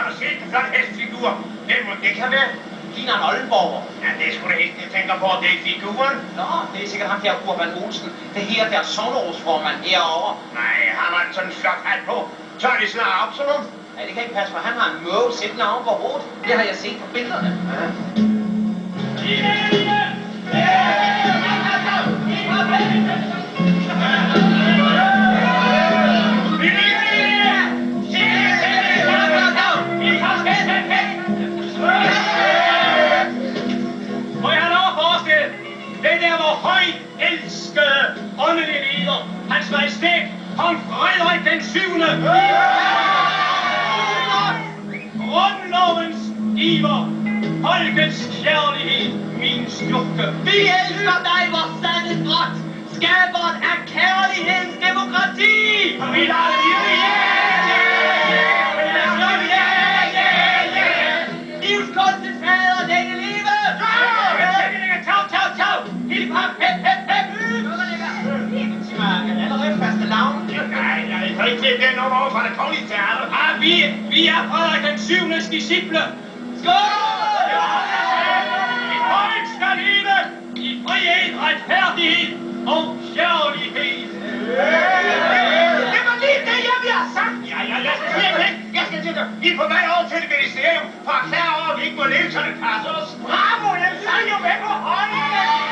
Har du set en flot hestfigur? Det kan være Ligner en Oldenborger. Ja, det er sgu da hesten, jeg tænker på, det er figuren. Nå, det er sikkert ham der Urban Olsen. Det her der sognerådsformand herovre. Nej, har man sådan en flot hat på? Så er det snart Absalom. Ja, det kan ikke passe, for han har en måge siddende oven på hovedet. Det har jeg set på billederne. Ja. Elskede åndelige leder, hans majestæt, kong Frederik den 7. Grundlovens iver, folkets kærlighed, min styrke. Vi elsker dig, vor sande drot, skaberen af kærlighedens demokrati! Vi lader Livs kunstens fader, længe leve! Tav! Hip hop, hep, hep, hep! Allerede faste lavn. Nej, jeg kan ikke se den nummer over fra det kongelige teater. Ah, vi er Frederik den 7. disciple. Skål! I folk skal leve i frihed, retfærdighed og kærlighed. Det var lige det, jeg ville have sagt. Ja, jeg skal til det. Vi er på vej over til det ministerium for at klare over, at vi ikke må leve, så det passer os. Bravo, den sang jo med på højde.